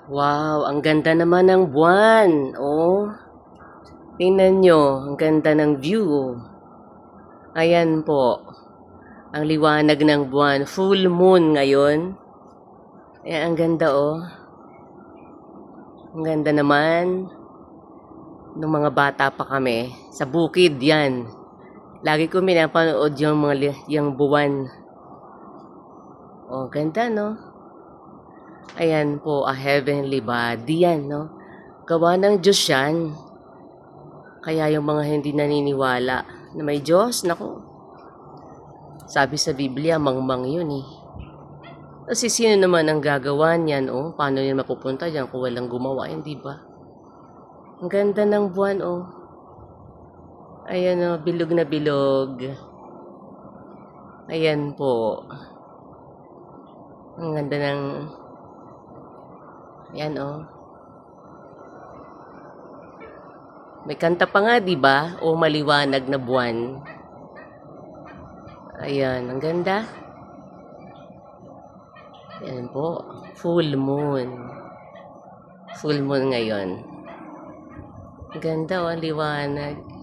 Wow, ang ganda naman ng buwan. Oh, tingnan nyo, ang ganda ng view. Ayan po, ang liwanag ng buwan. Full moon ngayon. Ayan, ang ganda oh. Ang ganda naman. Nung mga bata pa kami, sa bukid yan. Lagi ko pinapanood yung yung buwan. Oh, ganda no? Ayan po, a heavenly body yan, no? Gawa ng Diyos yan. Kaya yung mga hindi naniniwala na may Diyos, naku, sabi sa Biblia, mangmang yun eh. Kasi sino naman ang gagawa niyan, oh? Paano yan mapupunta dyan kung walang gumawa, hindi ba? Ang ganda ng buwan, oh. Ayan, oh, bilog na bilog. Ayan po. Ang ganda ng... Ayan, oh. May kanta pa nga, di ba? O maliwanag na buwan. Ayan, ang ganda. Ayan po. Full moon. Full moon ngayon. Ang ganda, oh, liwanag.